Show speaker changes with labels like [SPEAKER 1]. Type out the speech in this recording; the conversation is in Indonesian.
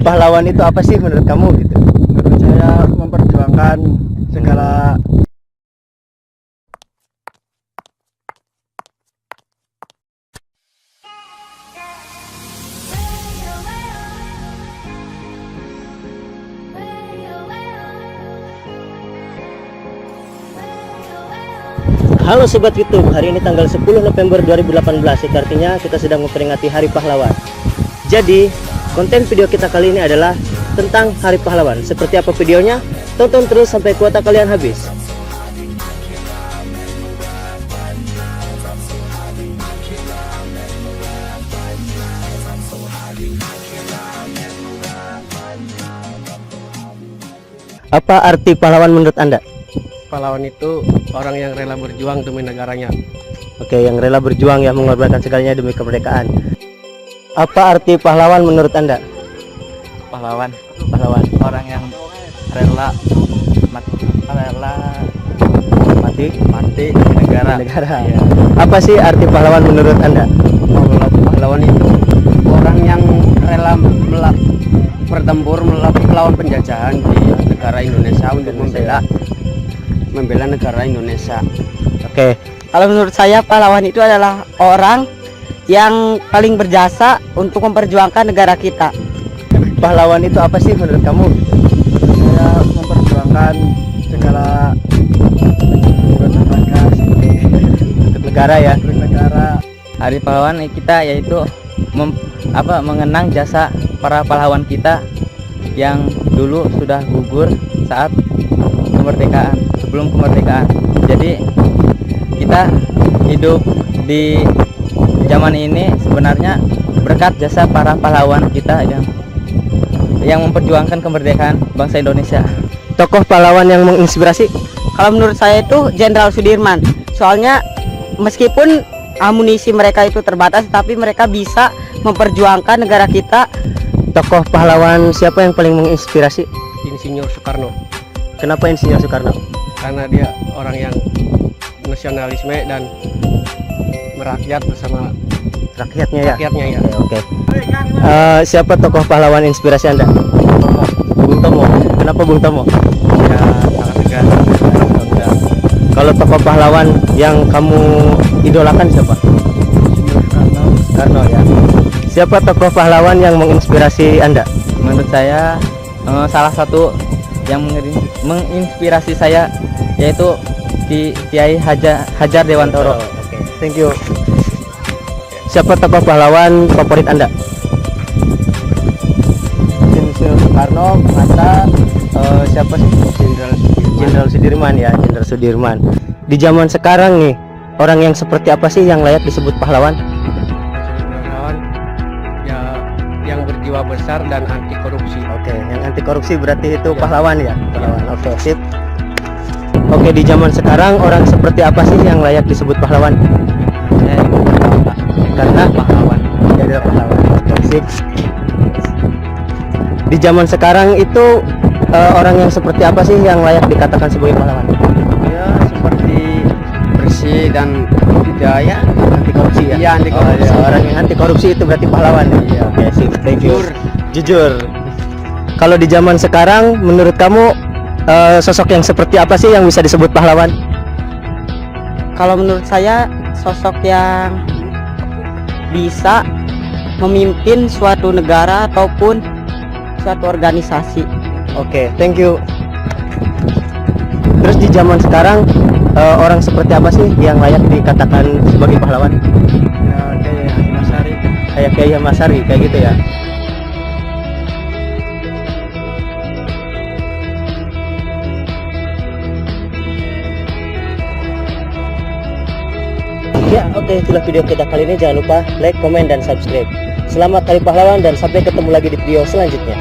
[SPEAKER 1] Pahlawan itu apa sih menurut kamu gitu?
[SPEAKER 2] Menurut saya memperjuangkan segala
[SPEAKER 1] Halo Sobat YouTube, hari ini tanggal 10 November 2018, itu artinya kita sedang memperingati Hari Pahlawan. Jadi, konten video kita kali ini adalah tentang Hari Pahlawan. Seperti apa videonya? Tonton terus sampai kuota kalian habis. Apa arti pahlawan menurut Anda?
[SPEAKER 2] pahlawan itu orang yang rela berjuang demi negaranya.
[SPEAKER 1] Oke, yang rela berjuang ya, mengorbankan segalanya demi kemerdekaan. Apa arti pahlawan menurut Anda?
[SPEAKER 3] Pahlawan
[SPEAKER 1] Pahlawan
[SPEAKER 3] orang yang rela mati demi negara.
[SPEAKER 1] Ya. Apa sih arti pahlawan menurut Anda?
[SPEAKER 2] Pahlawan itu orang yang rela bertempur melawan penjajahan di negara Indonesia untuk membela negara Indonesia.
[SPEAKER 1] Oke,
[SPEAKER 4] Kalau menurut saya pahlawan itu adalah orang yang paling berjasa untuk memperjuangkan negara kita.
[SPEAKER 1] pahlawan itu apa sih menurut kamu?
[SPEAKER 2] Saya memperjuangkan segala
[SPEAKER 1] Untuk negara ya.
[SPEAKER 2] negara.
[SPEAKER 3] Hari pahlawan kita yaitu mengenang jasa para pahlawan kita yang dulu sudah gugur saat kemerdekaan, sebelum kemerdekaan. Jadi kita hidup di zaman ini sebenarnya berkat jasa para pahlawan kita yang memperjuangkan kemerdekaan bangsa Indonesia.
[SPEAKER 1] Tokoh pahlawan yang menginspirasi?
[SPEAKER 4] Kalau menurut saya itu Jenderal Sudirman. Soalnya meskipun amunisi mereka itu terbatas, tapi mereka bisa memperjuangkan negara kita.
[SPEAKER 1] Tokoh pahlawan siapa yang paling menginspirasi?
[SPEAKER 2] Insinyur Soekarno,
[SPEAKER 1] Kenapa Insinyur Soekarno?
[SPEAKER 2] karena dia orang yang nasionalisme dan merakyat bersama
[SPEAKER 1] Rakyatnya ya.
[SPEAKER 2] rakyatnya ya.
[SPEAKER 1] Oke. Siapa tokoh pahlawan inspirasi Anda? Bung Tomo. Kenapa Bung Tomo?
[SPEAKER 2] Ya, sangat tegas.
[SPEAKER 1] Kalau tokoh pahlawan yang kamu idolakan siapa? Soekarno ya. Siapa tokoh pahlawan yang menginspirasi Anda?
[SPEAKER 3] Menurut saya salah satu yang menginspirasi saya yaitu Kiai Hajar Dewantoro.
[SPEAKER 1] Oke, thank you. Siapa tokoh pahlawan favorit Anda?
[SPEAKER 2] Insinyur Soekarno, Hatta,
[SPEAKER 1] Siapa sih? Jenderal Sudirman ya, Jenderal Sudirman. Di zaman sekarang nih, orang yang seperti apa sih yang layak disebut pahlawan?
[SPEAKER 2] pahlawan ya yang berjiwa besar dan anti korupsi.
[SPEAKER 1] Oke, yang anti korupsi berarti itu pahlawan ya? Pahlawan. Oke, sip. Oke, di zaman sekarang orang seperti apa sih yang layak disebut pahlawan?
[SPEAKER 3] Saya ikut Bapak.
[SPEAKER 1] Karena
[SPEAKER 3] Pahlawan.
[SPEAKER 1] dia adalah pahlawan. Oke, sip. Di zaman sekarang itu orang yang seperti apa sih yang layak dikatakan sebagai pahlawan?
[SPEAKER 2] Ya seperti bersih dan ya
[SPEAKER 1] Anti korupsi ya?
[SPEAKER 2] Iya, anti korupsi.
[SPEAKER 1] Orang yang anti korupsi itu berarti pahlawan ya?
[SPEAKER 2] Iya.
[SPEAKER 1] Oke, sip. Thank you.
[SPEAKER 2] Jujur.
[SPEAKER 1] Kalau di zaman sekarang, menurut kamu sosok yang seperti apa sih yang bisa disebut pahlawan?
[SPEAKER 4] Kalau menurut saya sosok yang bisa memimpin suatu negara ataupun suatu organisasi.
[SPEAKER 1] Oke, thank you. Terus di zaman sekarang orang seperti apa sih yang layak dikatakan sebagai pahlawan?
[SPEAKER 2] Ya kayak Mas Ari.
[SPEAKER 1] Kayak Kiai Hamasari kayak gitu ya? Ya, oke, itulah video kita kali ini. Jangan lupa like, komen, dan subscribe. Selamat Hari Pahlawan dan sampai ketemu lagi di video selanjutnya.